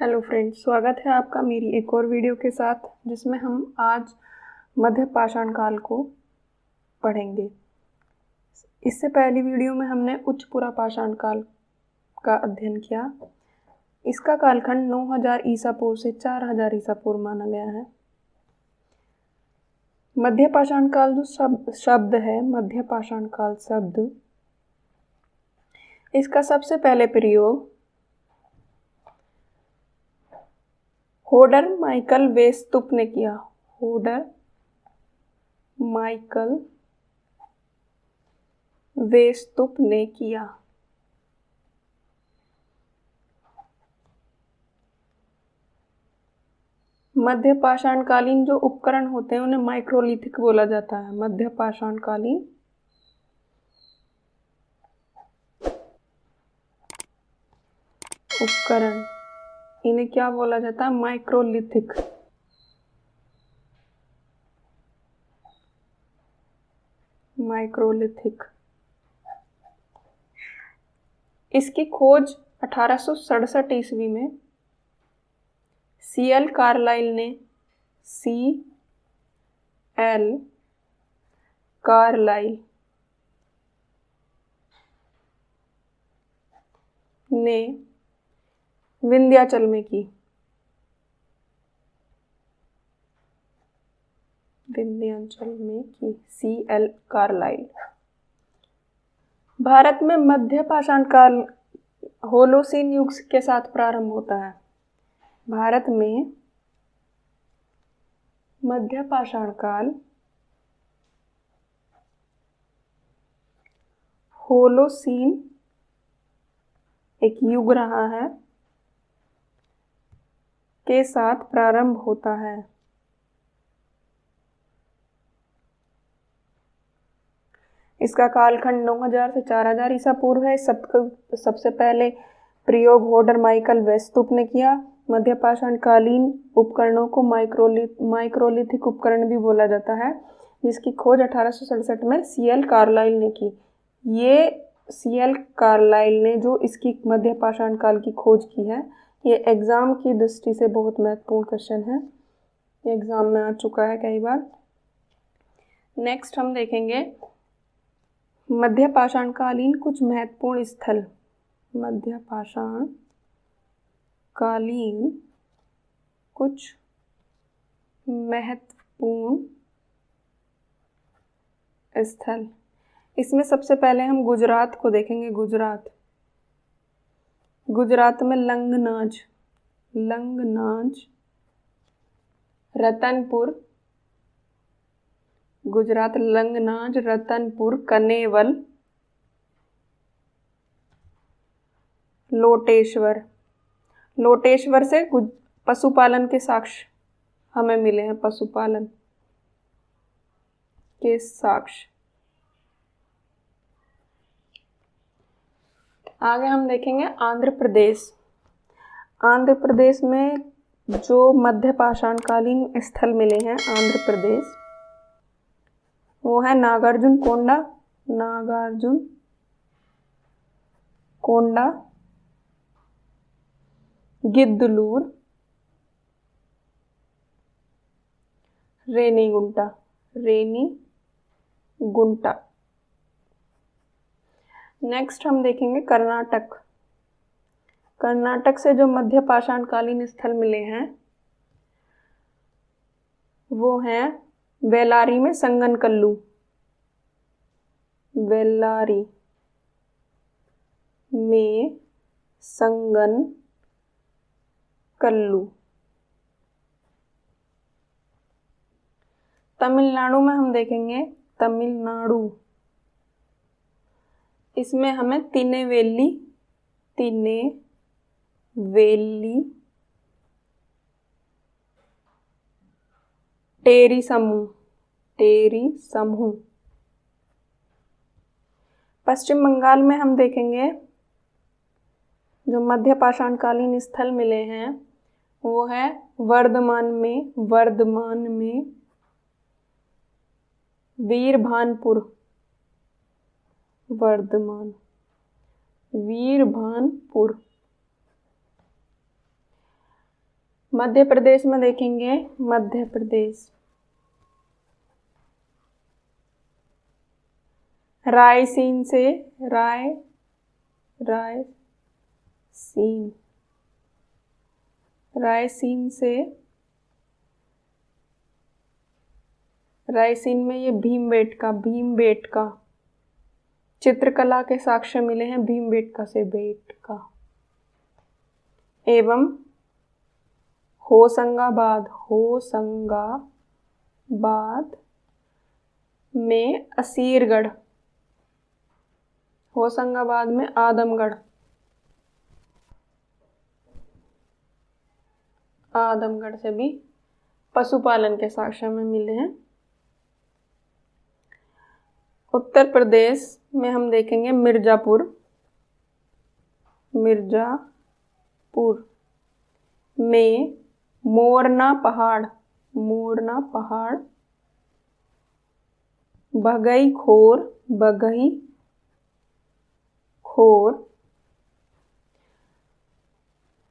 Hello friends, स्वागत है आपका मेरी एक और वीडियो के साथ, जिसमें हम आज मध्य पाषाण काल को पढ़ेंगे। इससे पहली वीडियो में हमने उच्च पुरा पाषाण काल का अध्ययन किया। इसका कालखंड 9000 ईसा पूर्व से 4000 ईसा पूर्व माना गया है। मध्य पाषाण काल जो शब्द है, मध्य पाषाण काल शब्द, इसका सबसे पहले प्रयोग होडर माइकल वेस्तुप ने किया। होडर माइकल वेस्तुप ने किया। मध्य पाषाण कालीन जो उपकरण होते हैं उन्हें माइक्रोलिथिक बोला जाता है। मध्य पाषाण कालीन उपकरण, इन्हें क्या बोला जाता है? माइक्रोलिथिक। माइक्रोलिथिक। इसकी खोज 1867 ईस्वी में सीएल कार्लाइल ने विंध्याचल में की। CL Carlisle. भारत में मध्य पाषाण काल होलोसीन युग के साथ प्रारंभ होता है। भारत में मध्य पाषाण काल होलोसीन एक युग रहा है के साथ प्रारंभ होता है। इसका कालखंड 9000 से 4000 ईसा पूर्व है। सबसे पहले प्रयोग होडर माइकल वेस्तुप ने किया। मध्य पाषाण कालीन उपकरणों को माइक्रोलिथिक उपकरण भी बोला जाता है, जिसकी खोज 1867 में सीएल कार्लाइल ने की। ये सीएल कार्लाइल ने जो इसकी मध्य पाषाण काल की खोज की है, ये एग्जाम की दृष्टि से बहुत महत्वपूर्ण क्वेश्चन है। ये एग्जाम में आ चुका है कई बार। नेक्स्ट हम देखेंगे मध्य पाषाण कालीन कुछ महत्वपूर्ण स्थल। मध्य पाषाण कालीन कुछ महत्वपूर्ण स्थल। इसमें सबसे पहले हम गुजरात को देखेंगे। गुजरात में लंगनाज, रतनपुर, गुजरात लंगनाज, रतनपुर, कनेवल, लोटेश्वर से पशुपालन के साक्ष्य हमें मिले हैं। पशुपालन के साक्ष्य। आगे हम देखेंगे आंध्र प्रदेश में जो मध्य पाषाण कालीन स्थल मिले हैं आंध्र प्रदेश, वो है नागार्जुन कोंडा, गिद्धलूर, रेनीगुंटा। नेक्स्ट हम देखेंगे कर्नाटक से जो मध्य पाषाण कालीन स्थल मिले हैं वो हैं बेल्लारी में संगनकल्लू, तमिलनाडु में हम देखेंगे इसमें हमें तिनेवेली, टेरी समूह। पश्चिम बंगाल में हम देखेंगे जो मध्य पाषाण कालीन स्थल मिले हैं वो है वर्धमान में वीरभानपुर, मध्य प्रदेश में देखेंगे, मध्य प्रदेश रायसीन से रायसीन में ये भीमबेटका चित्रकला के साक्ष्य मिले हैं भीमबेटका से बेटका। एवं होशंगाबाद में असीरगढ़, होशंगाबाद में आदमगढ़ से भी पशुपालन के साक्ष्य में मिले हैं। उत्तर प्रदेश में हम देखेंगे मिर्जापुर में मोरना पहाड़ बघई खोर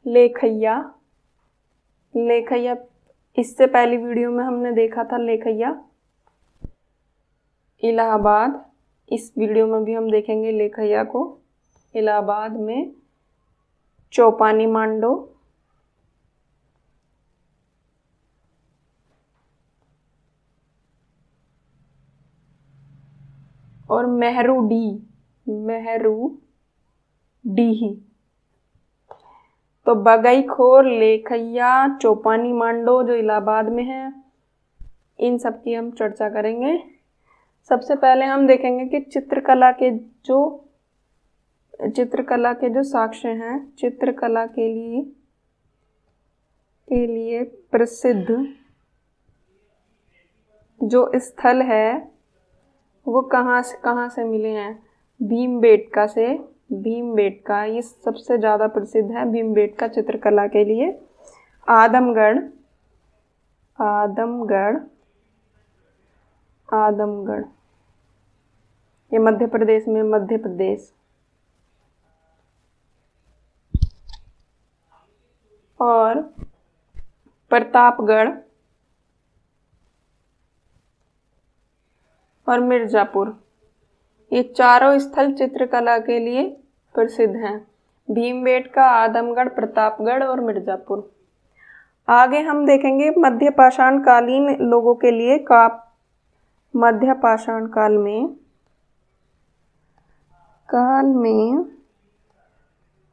लेखैया, इससे पहली वीडियो में हमने देखा था लेखैया इलाहाबाद। इस वीडियो में भी हम देखेंगे लेखैया को। इलाहाबाद में चौपानी मांडो, और मेहरूडीही। तो बघई खोर, लेखैया, चौपानी मांडो जो इलाहाबाद में है, इन सब की हम चर्चा करेंगे। सबसे पहले हम देखेंगे कि चित्रकला के जो साक्ष्य हैं, चित्रकला के लिए प्रसिद्ध जो स्थल है वो कहाँ से मिले हैं? भीमबेटका ये सबसे ज़्यादा प्रसिद्ध है भीमबेटका चित्रकला के लिए। आदमगढ़ ये मध्य प्रदेश में, और प्रतापगढ़ और मिर्जापुर, ये चारों स्थल चित्रकला के लिए प्रसिद्ध हैं। भीमबेटका, आदमगढ़, प्रतापगढ़ और मिर्जापुर। आगे हम देखेंगे मध्यपाषाण कालीन लोगों के लिए मध्यपाषाण काल में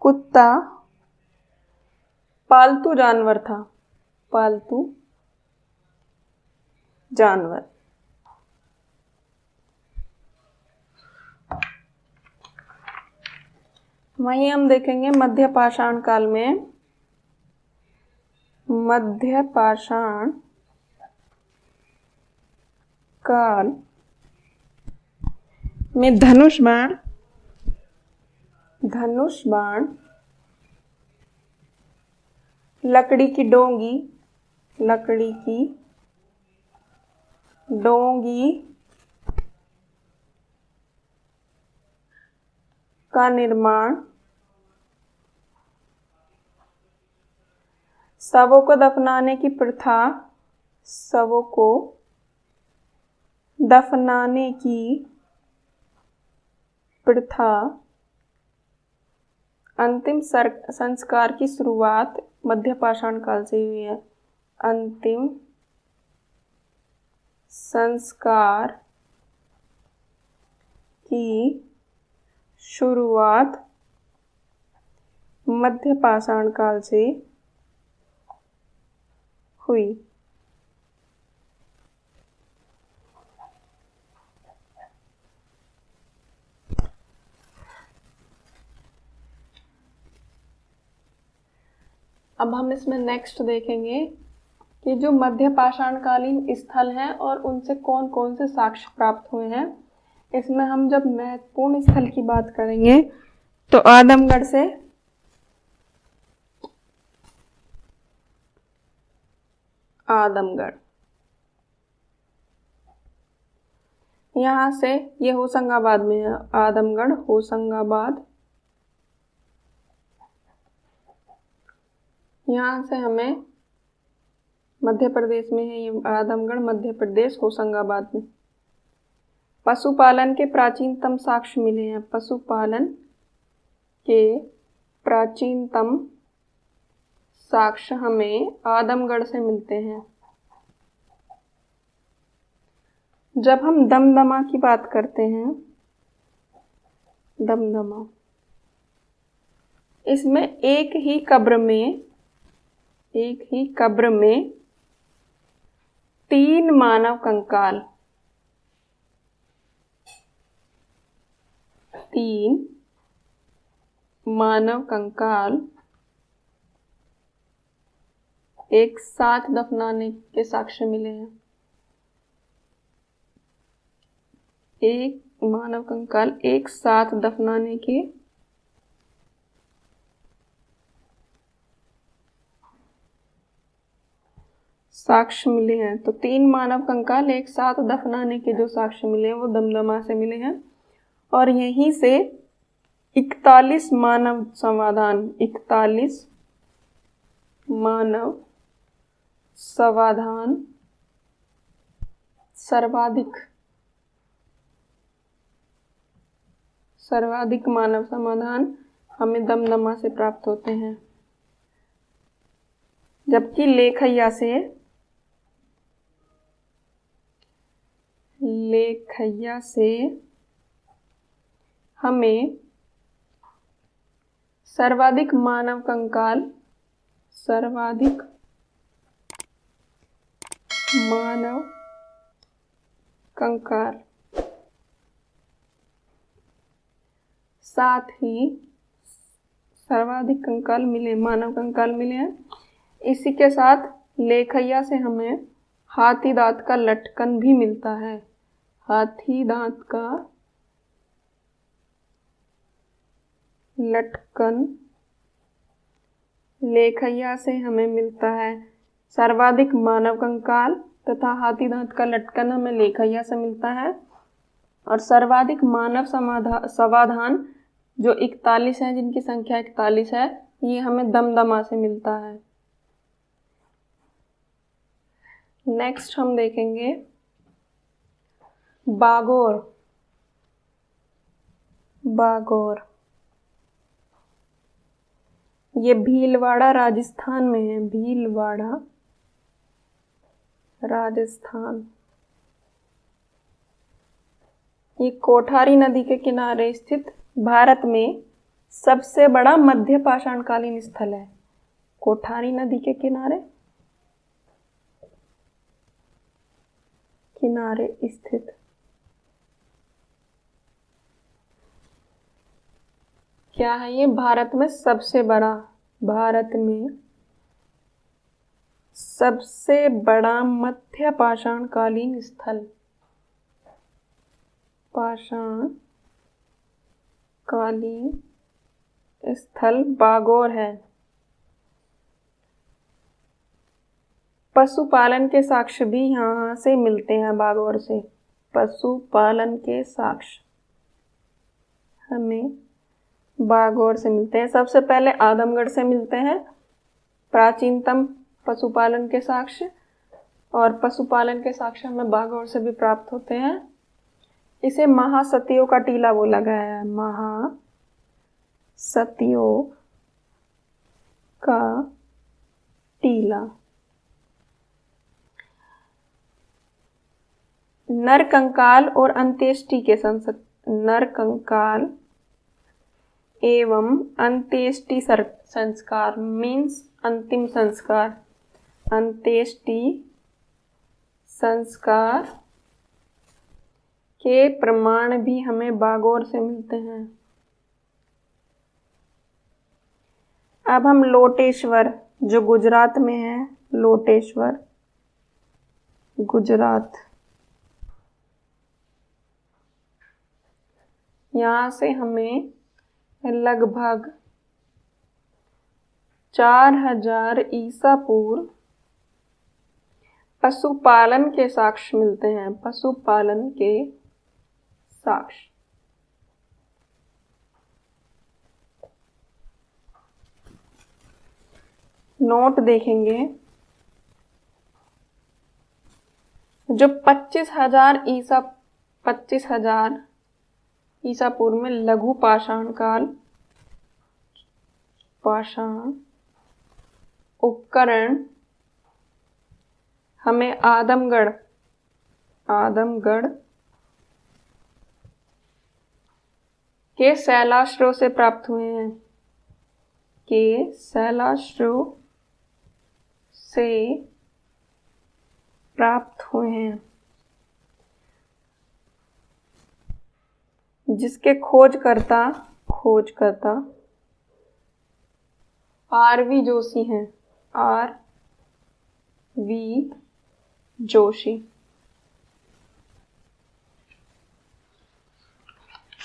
कुत्ता पालतू जानवर था। वहीं हम देखेंगे मध्यपाषाण काल में धनुष बाण, लकड़ी की डोंगी का निर्माण, शवों को दफनाने की प्रथा, अंतिम संस्कार की शुरुआत मध्यपाषाण काल से हुई है। अंतिम संस्कार की शुरुआत मध्यपाषाण काल से हुई। अब हम इसमें नेक्स्ट देखेंगे कि जो मध्यपाषाण कालीन स्थल हैं और उनसे कौन कौन से साक्ष्य प्राप्त हुए हैं। इसमें हम जब महत्वपूर्ण स्थल की बात करेंगे तो आदमगढ़ से यहाँ से ये होशंगाबाद में है। आदमगढ़, होशंगाबाद, यहाँ से हमें मध्य प्रदेश में है ये, आदमगढ़ मध्य प्रदेश, होशंगाबाद में। पशुपालन के प्राचीनतम साक्ष्य मिले हैं। पशुपालन के प्राचीनतम साक्ष्य हमें आदमगढ़ से मिलते हैं। जब हम दमदमा की बात करते हैं, दमदमा, इसमें एक ही कब्र में 3 मानव कंकाल, 3 मानव कंकाल एक साथ दफनाने के साक्ष्य मिले हैं। एक मानव कंकाल एक साथ दफनाने के साक्ष्य मिले हैं। तो 3 मानव कंकाल एक साथ दफनाने के जो साक्ष्य मिले हैं वो दमदमा से मिले हैं। और यहीं से 41 मानव समाधान, 41 मानव समाधान सर्वाधिक मानव समाधान हमें दमदमा से प्राप्त होते हैं। जबकि लेखैया से हमें सर्वाधिक मानव कंकाल साथ ही सर्वाधिक कंकाल मिले, मानव कंकाल मिले हैं। इसी के साथ लेखैया से हमें हाथी दांत का लटकन भी मिलता है। हाथी दांत का लटकन लेखैया से हमें मिलता है। सर्वाधिक मानव कंकाल तथा हाथी दांत का लटकन हमें लेखैया से मिलता है। और सर्वाधिक मानव समाधान जो 41 है, जिनकी संख्या 41 है, ये हमें दमदमा से मिलता है। नेक्स्ट हम देखेंगे बागोर। ये भीलवाड़ा राजस्थान में है, भीलवाड़ा राजस्थान। ये कोठारी नदी के किनारे स्थित भारत में सबसे बड़ा मध्य पाषाणकालीन स्थल है। कोठारी नदी के किनारे स्थित क्या है ये? भारत में सबसे बड़ा मध्य पाषाणकालीन स्थल बागोर है। पशुपालन के साक्ष्य भी यहाँ से मिलते हैं, बागोर से। पशुपालन के साक्ष्य हमें बागोर से मिलते हैं। सबसे पहले आदमगढ़ से मिलते हैं प्राचीनतम पशुपालन के साक्ष्य, और पशुपालन के साक्ष्य हमें बागोर से भी प्राप्त होते हैं। इसे महासतियों का टीला बोला गया है, महासतियों का टीला। नरकंकाल और अंत्येष्टि के नरकंकाल एवं अंत्येष्टि संस्कार मीन्स अंतिम संस्कार, अंत्येष्टि संस्कार के प्रमाण भी हमें बागोर से मिलते हैं। अब हम लोटेश्वर, जो गुजरात में है, लोटेश्वर गुजरात, यहाँ से हमें लगभग 4000 ईसा पूर्व पशुपालन के साक्ष्य मिलते हैं। पशुपालन के साक्ष्य नोट देखेंगे। जो 25,000 ईसा पूर्व में लघु पाषाण उपकरण हमें आदमगढ़ के शैलाश्रयों से प्राप्त हुए हैं, जिसके खोजकर्ता आर.वी. जोशी हैं, आर.वी. जोशी।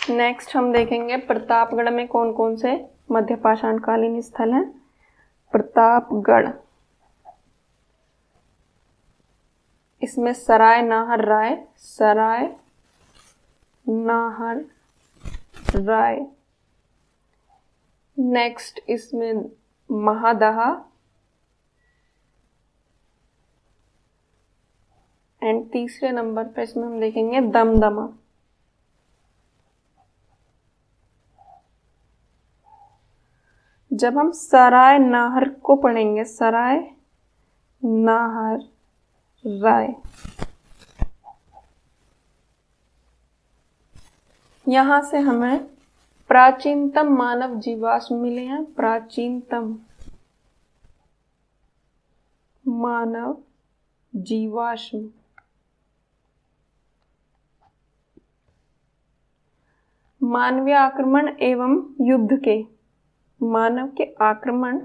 नेक्स्ट हम देखेंगे प्रतापगढ़ में कौन कौन से मध्य पाषाण कालीन स्थल हैं। प्रतापगढ़, इसमें सराय नाहर राय, नेक्स्ट इसमें महादहा एंड तीसरे नंबर पर इसमें हम देखेंगे दमदमा। जब हम सराय नाहर को पढ़ेंगे, सराय नाहर राय, यहां से हमें प्राचीनतम मानव जीवाश्म मिले हैं। प्राचीनतम मानव जीवाश्म मानवीय आक्रमण एवं युद्ध के, मानव के आक्रमण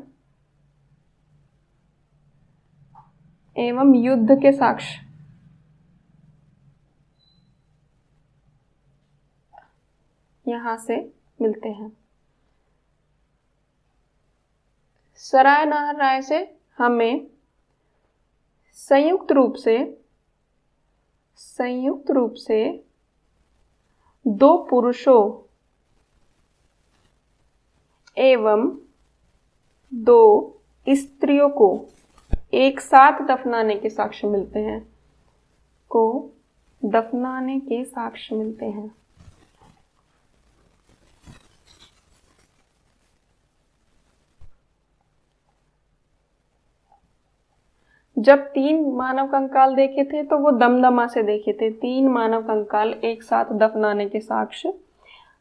एवं युद्ध के साक्ष्य यहां से मिलते हैं। सराय नाहर राय से हमें संयुक्त रूप से दो पुरुषों एवं दो स्त्रियों को एक साथ दफनाने के साक्ष्य मिलते हैं, जब 3 मानव कंकाल देखे थे तो वो दमदमा से देखे थे। 3 मानव कंकाल एक साथ दफनाने के साक्ष्य।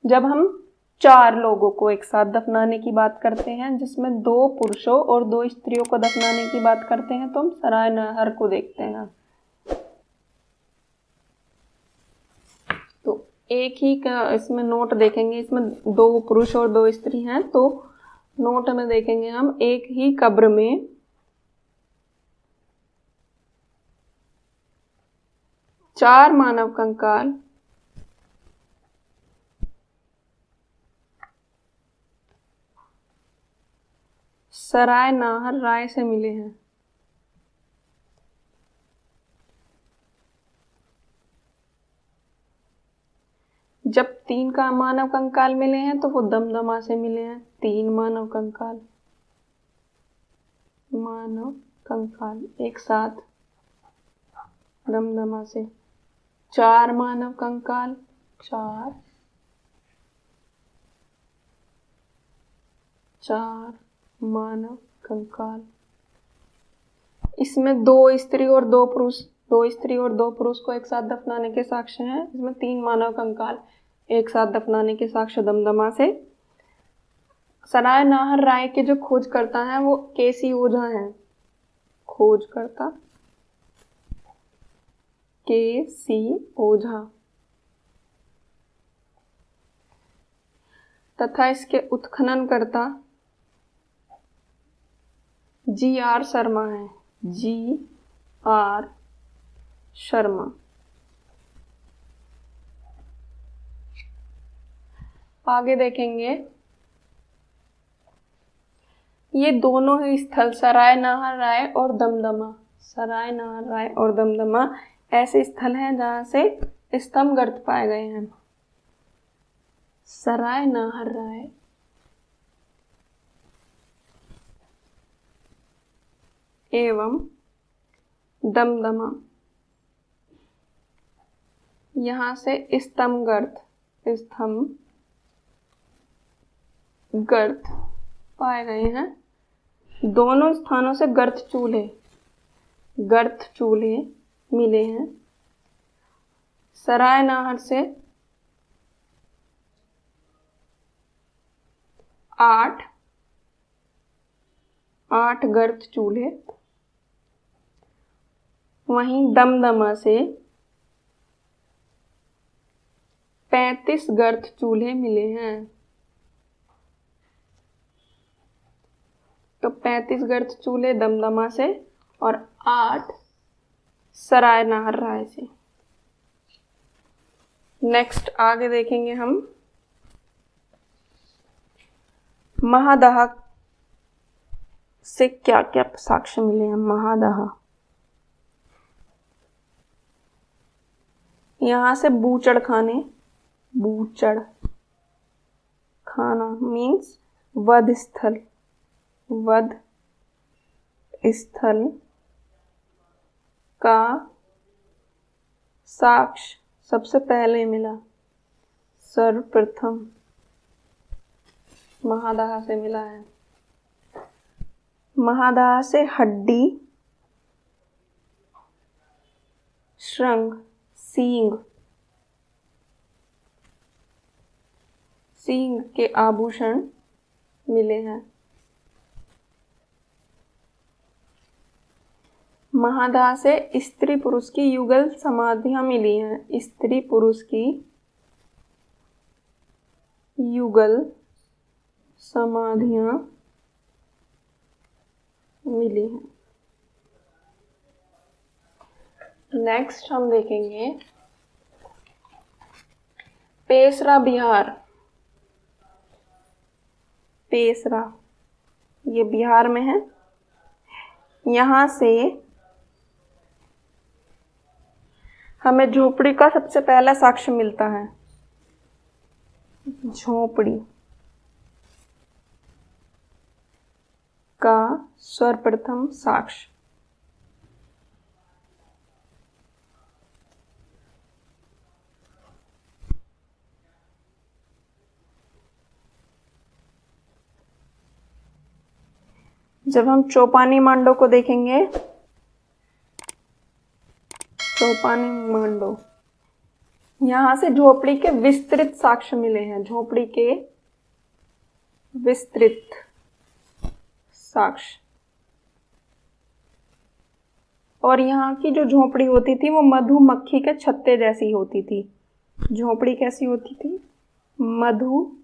जब हम 4 लोगों को एक साथ दफनाने की बात करते हैं, जिसमें 2 पुरुषों और 2 स्त्रियों को दफनाने की बात करते हैं, तो हम सराय नाहर को देखते हैं। तो एक ही इसमें नोट देखेंगे, इसमें 2 पुरुष और 2 स्त्री हैं, तो नोट में देखेंगे हम एक ही कब्र में 4 मानव कंकाल सराय नाहर राय से मिले हैं। जब 3 का मानव कंकाल मिले हैं तो वो दमदमा से मिले हैं। 3 मानव कंकाल एक साथ दमदमा से। 4 मानव कंकाल, 4 मानव कंकाल, इसमें 2 स्त्री और 2 पुरुष को एक साथ दफनाने के साक्ष्य हैं। इसमें 3 मानव कंकाल एक साथ दफनाने के साक्ष्य दमदमा से। सराय नाहर राय के जो खोजकर्ता हैं वो केसी ओझा हैं। खोजकर्ता केसी ओझा तथा इसके उत्खननकर्ता जी.आर. शर्मा है। जी.आर. शर्मा। आगे देखेंगे, ये दोनों ही स्थल सराय नाहर राय और दमदमा ऐसे स्थल हैं जहां से स्तंभ गर्त पाए गए हैं। सराय नाहर राय एवं दमदमा यहाँ से स्तंभ गर्त पाए गए हैं। दोनों स्थानों से गर्त चूल्हे मिले हैं। सराय नाहर से 8 गर्त चूल्हे, वहीं दमदमा से 35 गर्त चूल्हे मिले हैं। तो 35 गर्त चूल्हे दमदमा से और 8 सराय नाहर राय से। नेक्स्ट आगे देखेंगे हम महादहा से क्या क्या साक्ष्य मिले हैं। महादहा, यहां से बूचड़ खाना मीन्स वध स्थल का साक्ष्य सबसे पहले मिला, सर्वप्रथम महादहा से मिला है। महादहा से हड्डी, श्रृंग, सींग के आभूषण मिले हैं। महादहा से स्त्री पुरुष की युगल समाधियां मिली हैं। स्त्री पुरुष की युगल समाधियां मिली हैं। नेक्स्ट हम देखेंगे पेसरा बिहार। पेसरा ये बिहार में है। यहां से हमें झोपड़ी का सबसे पहला साक्ष्य मिलता है। झोपड़ी का सर्वप्रथम साक्ष्य जब हम चौपानी मांडो को देखेंगे, चौपानी मांडो, यहां से झोपड़ी के विस्तृत साक्ष्य मिले हैं। झोपड़ी के विस्तृत साक्ष्य। और यहाँ की जो झोपड़ी होती थी वो मधुमक्खी के छत्ते जैसी होती थी। झोपड़ी कैसी होती थी? मधुमक्खी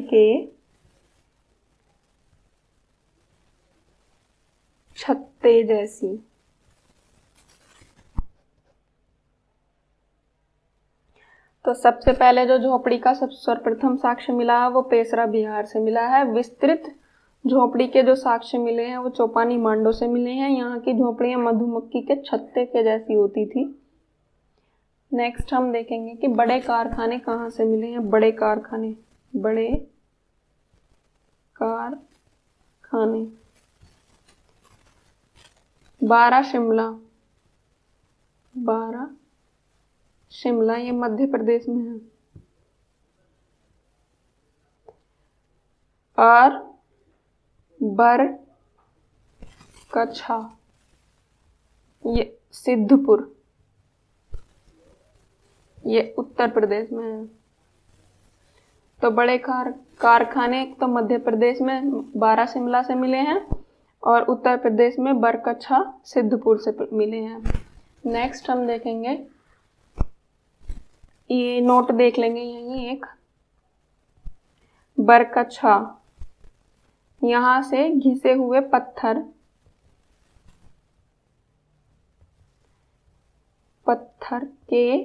के छत्ते जैसी। तो सबसे पहले जो झोपड़ी का सर्वप्रथम साक्ष्य मिला है वो पेसरा बिहार से मिला है। विस्तृत झोपड़ी के जो साक्ष्य मिले हैं वो चौपानी मांडो से मिले हैं। यहाँ की झोपड़ियां मधुमक्खी के छत्ते के जैसी होती थी। नेक्स्ट हम देखेंगे कि बड़े कारखाने कहाँ से मिले हैं। बड़े कारखाने 12 शिमला ये मध्य प्रदेश में है। और बरकछा ये सिद्धपुर ये उत्तर प्रदेश में है। तो बड़े कारखाने तो मध्य प्रदेश में 12 शिमला से मिले हैं और उत्तर प्रदेश में बरकछा सिद्धपुर से मिले हैं। नेक्स्ट हम देखेंगे, ये नोट देख लेंगे। यही एक बरकछा, यहां से घिसे हुए पत्थर के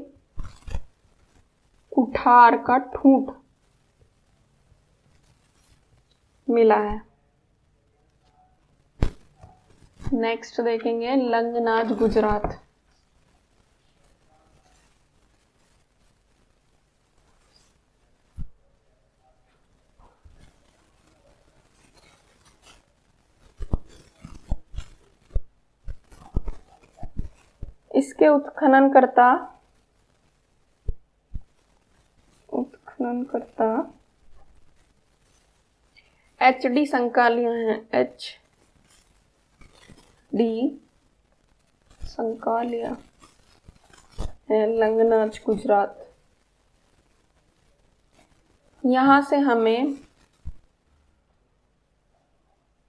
कुठार का ठूंठ मिला है। नेक्स्ट देखेंगे लंगनाज गुजरात। इसके उत्खननकर्ता उत्खननकर्ता HD संकालियां हैं, HD संकालिया है, लंगनाज गुजरात। यहाँ से हमें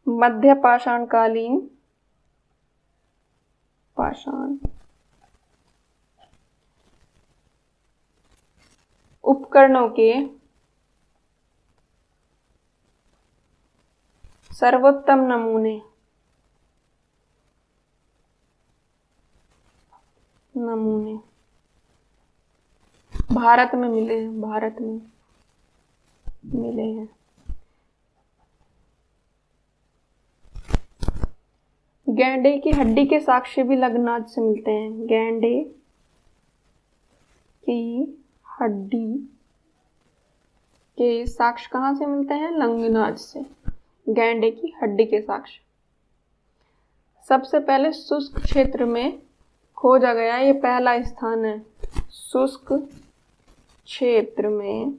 मध्य पाषाणकालीन उपकरणों के सर्वोत्तम नमूने भारत में मिले हैं। गैंडे की हड्डी के साक्ष्य भी लंगनाज से मिलते हैं। गैंडे की हड्डी के साक्ष्य कहाँ से मिलते हैं? लंगनाज से। गैंडे की हड्डी के साक्ष्य सबसे पहले शुष्क क्षेत्र में खोजा गया, ये पहला स्थान है। शुष्क क्षेत्र में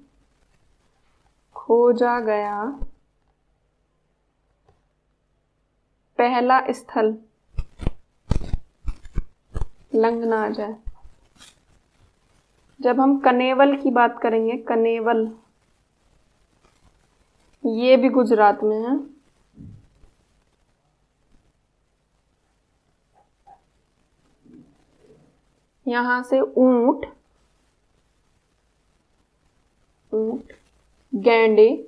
खोजा गया पहला स्थल लंगनाज है। जब हम कनेवल की बात करेंगे, कनेवल ये भी गुजरात में है। यहां से ऊंट, गैंडे,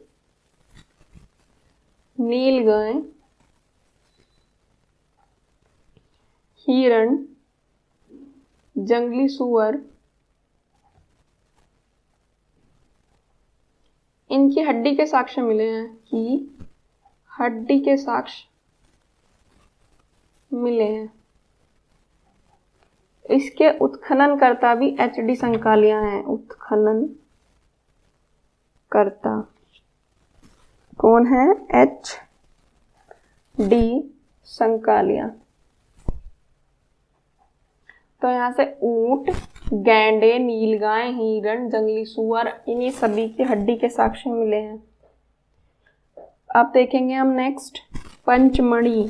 नीलगाय, हिरण, जंगली सुअर, इनकी हड्डी के साक्ष्य मिले हैं, कि हड्डी के साक्ष्य मिले हैं। इसके उत्खननकर्ता भी HD संकालियां हैं। उत्खननकर्ता कौन है? HD संकालियां। तो यहाँ से ऊंट, गैंडे, नीलगाय, हिरण, जंगली सुअर, इन्हीं सभी की हड्डी के साक्ष्य मिले हैं। अब देखेंगे हम नेक्स्ट पंचमढ़ी।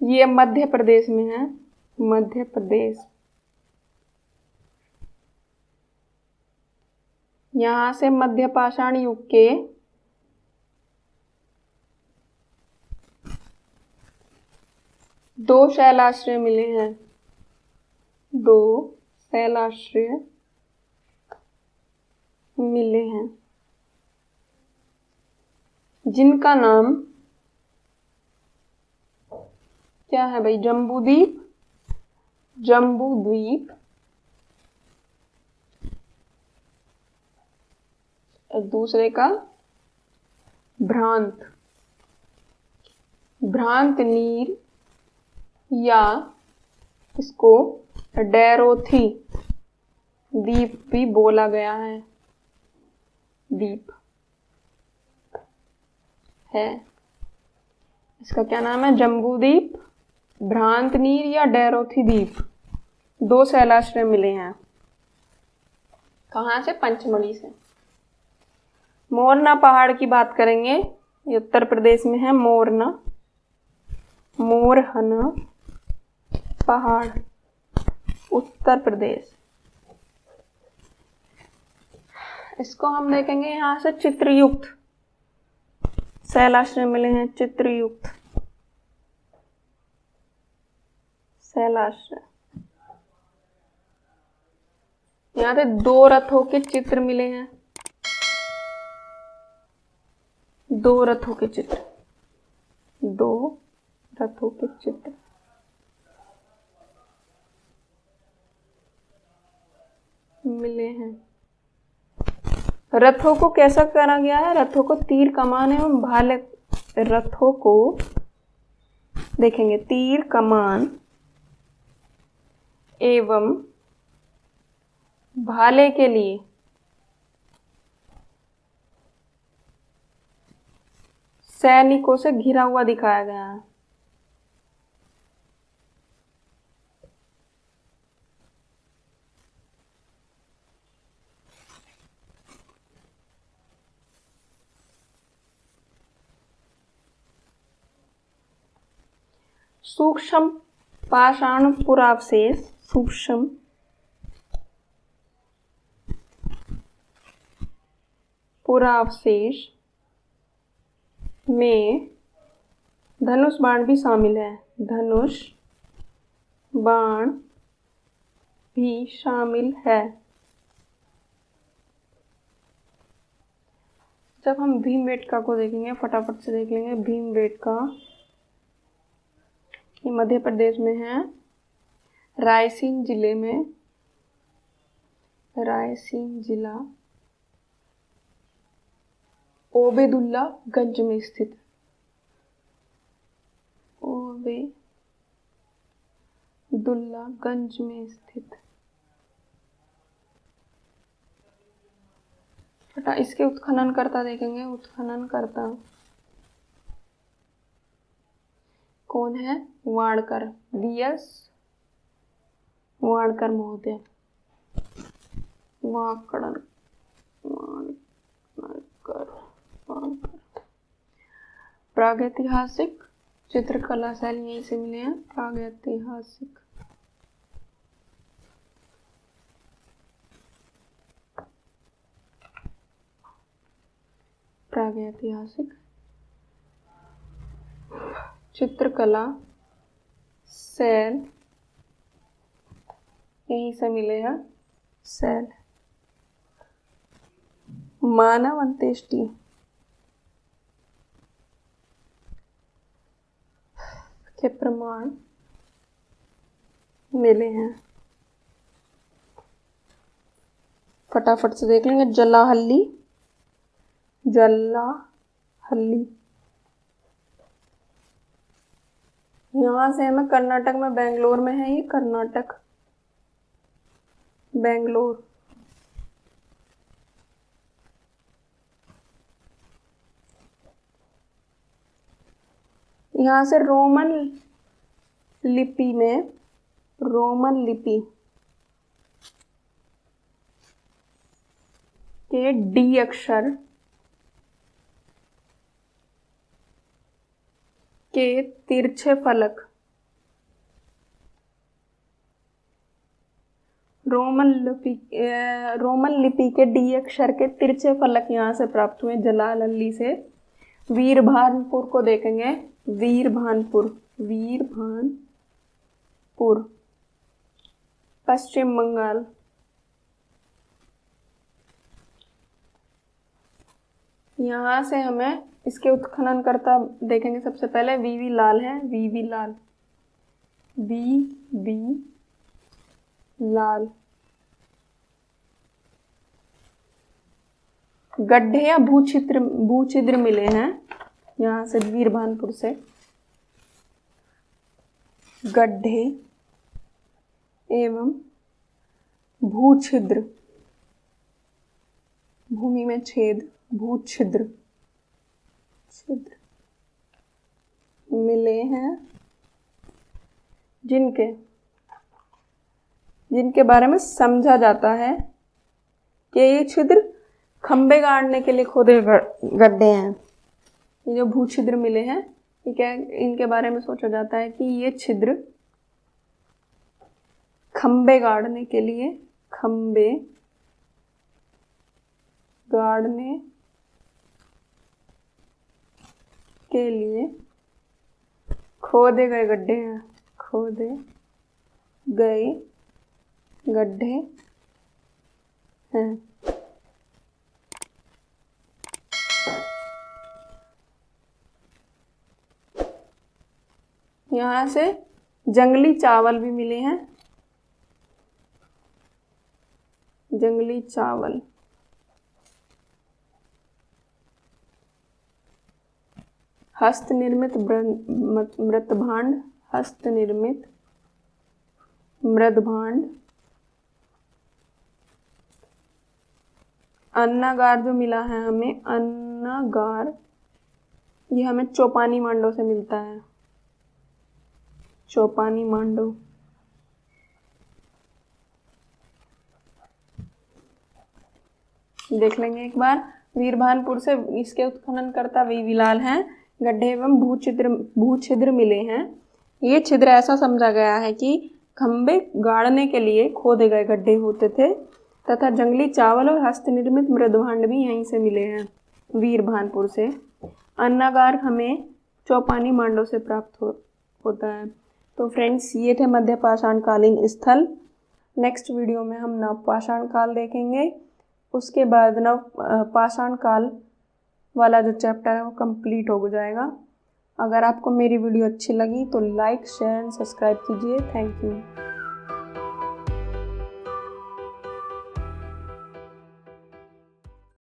ये मध्य प्रदेश में है, मध्य प्रदेश। यहां से मध्य पाषाण युग के दो शैलाश्रय मिले हैं, दो शैलाश्रय मिले हैं, जिनका नाम क्या है भाई? जम्बूद्वीप, दूसरे का भ्रांत नीर, या इसको डैरोथी द्वीप भी बोला गया है। द्वीप है, इसका क्या नाम है? जम्बूद्वीप, भ्रांतनीर या डैरोथी द्वीप। दो शैलाश्रय मिले हैं। कहाँ से? पंचमढ़ी से। मोरना पहाड़ की बात करेंगे, ये उत्तर प्रदेश में है। मोरना, मोरहना पहाड़, उत्तर प्रदेश। इसको हम देखेंगे यहाँ से चित्रयुक्त शैलाश्रय मिले हैं। चित्रयुक्त शैलाश्रय, यहाँ से दो रथों के चित्र मिले हैं, दो रथों के चित्र मिले हैं। रथों को कैसा करा गया है? रथों को तीर कमान एवं भाले, रथों को देखेंगे तीर कमान एवं भाले के लिए सैनिकों से घिरा हुआ दिखाया गया है। सूक्ष्म पाषाण पुरावशेष, सूक्ष्म पुरावशेष में धनुष बाण भी शामिल है, धनुष बाण भी शामिल है। जब हम भीमबेटका को देखेंगे, फटाफट से देख लेंगे। भीमबेटका ये मध्य प्रदेश में है, रायसेन जिले में, रायसेन जिला ओबेदुल्लागंज में स्थित, ओबेदुल्लागंज में स्थित। इसके उत्खननकर्ता देखेंगे। उत्खननकर्ता कौन है? वाणकर, वीएस वाणकर महोदय। प्रागैतिहासिक चित्रकला शैली यहीं से मिले हैं। प्रागैतिहासिक चित्रकला शैल यहीं से मिले हैं। शैल मानव अंत्येष्टि के प्रमाण मिले हैं। फटाफट से देख लेंगे। जलाहल्ली, जलाहल्ली यहाँ से हमें कर्नाटक में, बेंगलोर में है ये, कर्नाटक बेंगलोर। यहाँ से रोमन लिपि में, रोमन लिपि के डी अक्षर के तिरछे फलक, रोमन लिपि के डी अक्षर के तिरछे फलक यहाँ से प्राप्त हुए, जलालहल्ली से। वीरभानपुर को देखेंगे। वीरभानपुर, वीरभानपुर पश्चिम बंगाल। यहाँ से हमें इसके उत्खननकर्ता देखेंगे। सबसे पहले वीवी लाल है, वीवी लाल, वीवी लाल। गड्ढे या भूछिद्र मिले हैं यहाँ से, वीरभानपुर से। गड्ढे एवं भूछिद्र, भूमि में छेद, भूछिद्र मिले हैं, जिनके बारे में समझा जाता है कि ये छिद्र खंबे गाड़ने के लिए खोदे गड्ढे हैं। ये जो भूछिद्र मिले हैं, ये क्या, इनके बारे में सोचा जाता है कि ये छिद्र खंबे गाड़ने के लिए, खंबे गाड़ने के लिए खोदे गए गड्ढे हैं, खोदे गए गड्ढे हैं। यहाँ से जंगली चावल भी मिले हैं, जंगली चावल। हस्त निर्मित मृतभांड, हस्त निर्मित मृतभांड। अन्नागार जो मिला है हमें, अन्नागार, ये हमें चौपानी मांडो से मिलता है, चौपानी मांडो। देख लेंगे एक बार। वीरभानपुर से इसके उत्खननकर्ता वीवी लाल हैं। गड्ढे एवं भूछिद्र मिले हैं। ये छिद्र ऐसा समझा गया है कि खंबे गाड़ने के लिए खोदे गए गड्ढे होते थे तथा जंगली चावल और हस्तनिर्मित मृदभांड भी यहीं से मिले हैं, वीरभानपुर से। अन्नागार हमें चौपानी मांडव से प्राप्त होता है। तो फ्रेंड्स, ये थे मध्य पाषाण कालीन स्थल। नेक्स्ट वीडियो में हम नव पाषाण काल देखेंगे। उसके बाद नव पाषाण काल वाला जो चैप्टर है वो कंप्लीट हो जाएगा। अगर आपको मेरी वीडियो अच्छी लगी तो लाइक, शेयर एंड सब्सक्राइब कीजिए। Thank you.